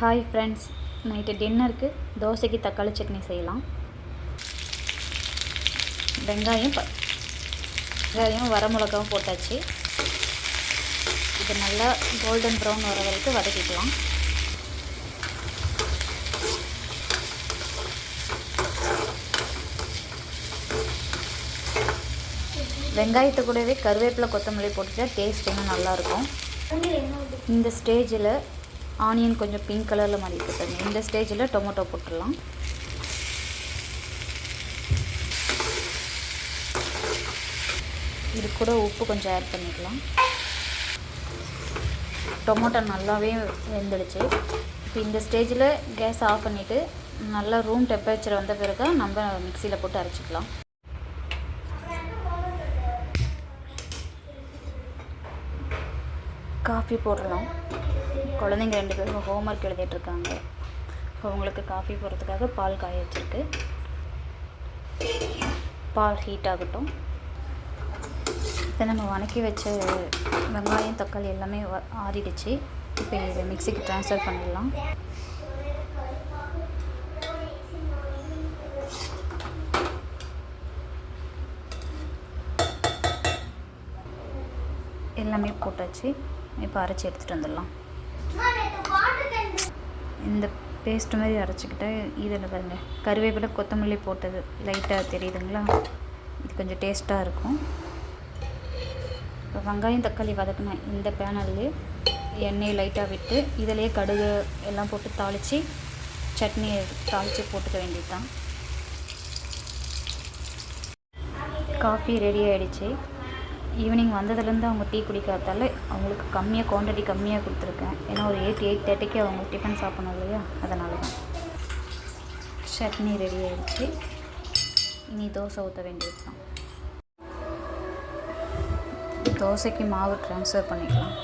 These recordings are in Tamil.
ஹாய் ஃப்ரெண்ட்ஸ், நைட்டு டின்னருக்கு தோசைக்கு தக்காளி சட்னி செய்யலாம். வெங்காயம் வரமிளகாவும் போட்டாச்சு. இது நல்லா கோல்டன் ப்ரௌன் வர வரைக்கும் வதக்கிக்கலாம். வெங்காயத்தை கூடவே கருவேப்பிலை கொத்தமல்லி போட்டுட்டா டேஸ்ட் இன்னும் நல்லாயிருக்கும். இந்த ஸ்டேஜில் ஆனியன் கொஞ்சம் பிங்க் கலரில் மாறி போட்டுருங்க. இந்த ஸ்டேஜில் டொமேட்டோ போட்டுடலாம். இது கூட உப்பு கொஞ்சம் ஆட் பண்ணிக்கலாம். டொமேட்டோ நல்லாவே வெந்துடுச்சு. இப்போ இந்த ஸ்டேஜில் கேஸ் ஆஃப் பண்ணிவிட்டு நல்லா ரூம் டெம்பரேச்சர் வந்த பிறகு நம்ம மிக்சியில் போட்டு அரைச்சிக்கலாம். காஃபி போடலாம். குழந்தைங்க 2 பேரும் ஹோம்ஒர்க் எழுதிட்டுருக்காங்க. அவங்களுக்கு காஃபி போடுறதுக்காக பால் காய வச்சுருக்கு. பால் ஹீட் ஆகட்டும். இப்போ நம்ம வதக்கி வச்ச வெங்காயம் தக்காளி எல்லாமே ஆறிடுச்சு. இப்போ இதை மிக்சிக்கு ட்ரான்ஸ்ஃபர் பண்ணிடலாம். எல்லாமே போட்டாச்சு. இப்போ அரைச்சி எடுத்துகிட்டு வந்துடலாம். இந்த பேஸ்ட் மாதிரி அரைச்சிக்கிட்ட இதில் பாருங்கள், கருவேப்பிலை கொத்தமல்லி போட்டது லைட்டாக தெரியுதுங்களா? இது கொஞ்சம் டேஸ்ட்டாக இருக்கும். இப்போ வெங்காயம் தக்காளி வதக்கின இந்த பேனல்லே எண்ணெய் லைட்டாக விட்டு இதிலே கடுகு எல்லாம் போட்டு தாளித்து சட்னியை தாளித்து போட்டுக்க வேண்டியது தான். காஃபி ரெடி ஆகிடுச்சு. ஈவினிங் வந்ததுலேருந்து அவங்க டீ குடிக்காதால அவங்களுக்கு குவான்டிட்டி கம்மியாக கொடுத்துருக்கேன். ஏன்னா ஒரு 8-8:30க்கு அவங்க டிஃபன் சாப்பிடணும் இல்லையா, அதனால தான். சட்னி ரெடி ஆகிடுச்சு. இனி தோசை ஊற்ற வேண்டியது தான். தோசைக்கு மாவு ட்ரான்ஸ்ஃபர் பண்ணிக்கலாம்.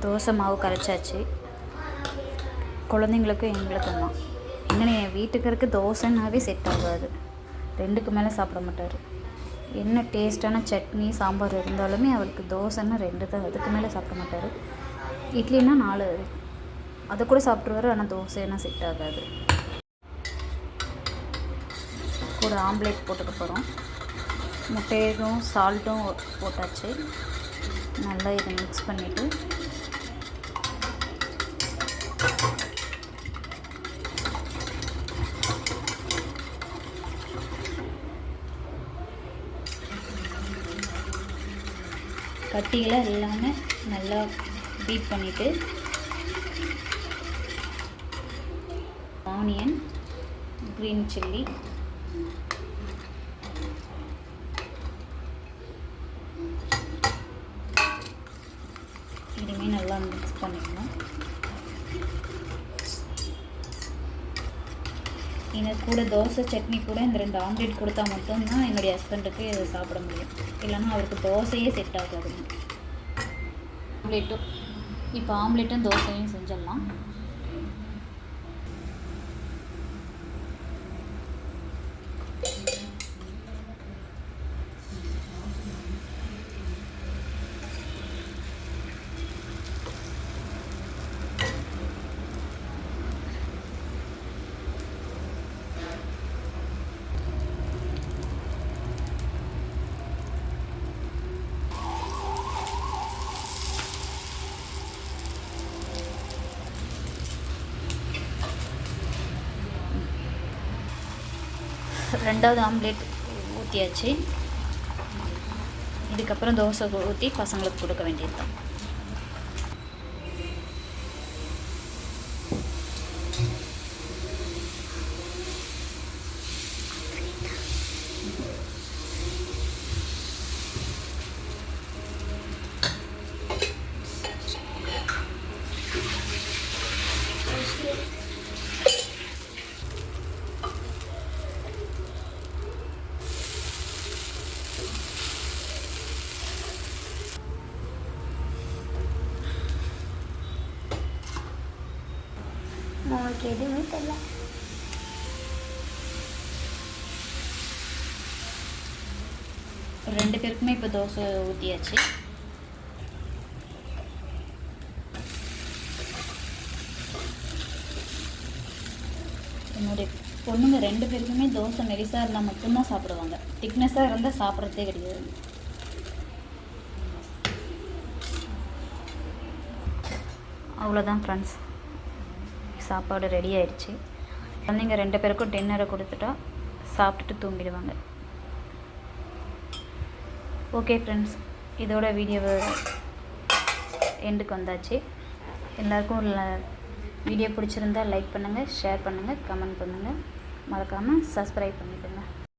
தோசை மாவு கரைச்சாச்சு. குழந்தைங்களுக்கும் எங்களுக்கும் தான். என்னென்ன என் வீட்டுக்கு தோசைன்னாவே செட் ஆகாது. 2க்கு மேலே சாப்பிட மாட்டார். என்ன டேஸ்ட்டான சட்னி சாம்பார் இருந்தாலுமே அவருக்கு தோசைன்னா 2 தான், அதுக்கு மேலே சாப்பிட மாட்டார். இட்லின்னா 4 அதை கூட சாப்பிட்ருவாரு. ஆனால் தோசைன்னா செட் ஆகாது. கூட ஆம்லேட் போட்டுக்க போகிறோம். முட்டையும் சால்ட்டும் போட்டாச்சு. நல்லா இதை மிக்ஸ் பண்ணிவிட்டு கட்டியில் எல்லாமே நல்லா பீட் பண்ணிவிட்டு ஆனியன், க்ரீன் சில்லி, இதுவுமே நல்லா மிக்ஸ் பண்ணிக்கணும். எனக்கு கூட தோசை சட்னி கூட இந்த 2 ஆம்லேட் கொடுத்தா மட்டும்தான் என்னுடைய ஹஸ்பண்டுக்கு இதை சாப்பிட முடியும். இல்லைன்னா அவருக்கு தோசையே செட் ஆகாதுங்க. இப்போ ஆம்லேட்டும் தோசையும் செஞ்சிடலாம். ரெண்டாவது ஆம்லேட் ஊற்றியாச்சு. இதுக்கப்புறம் தோசை ஊற்றி பசங்களுக்கு கொடுக்க வேண்டியது தான். எதுவுமே தெரியல. ரெண்டு பேருக்குமே இப்போ தோசை ஊற்றியாச்சு. என்னுடைய பொண்ணுங்க ரெண்டு பேருக்குமே தோசை மெலிசாக இருந்தால் மட்டும்தான் சாப்பிடுவாங்க. திக்னஸாக இருந்தால் சாப்பிட்றதே கிடையாது. அவ்வளோதான் ஃப்ரெண்ட்ஸ், சாப்பாடு ரெடி ஆயிடுச்சு. குழந்தைங்க ரெண்டு பேருக்கும் டின்னரை கொடுத்துட்டா சாப்பிட்டுட்டு தூங்கிடுவாங்க. ஓகே ஃப்ரெண்ட்ஸ், இதோட வீடியோவை எண்டுக்கு வந்தாச்சு. எல்லாருக்கும் வீடியோ பிடிச்சிருந்தால் லைக் பண்ணுங்கள், ஷேர் பண்ணுங்கள், கமெண்ட் பண்ணுங்கள். மறக்காமல் சப்ஸ்கிரைப் பண்ணிவிடுங்க.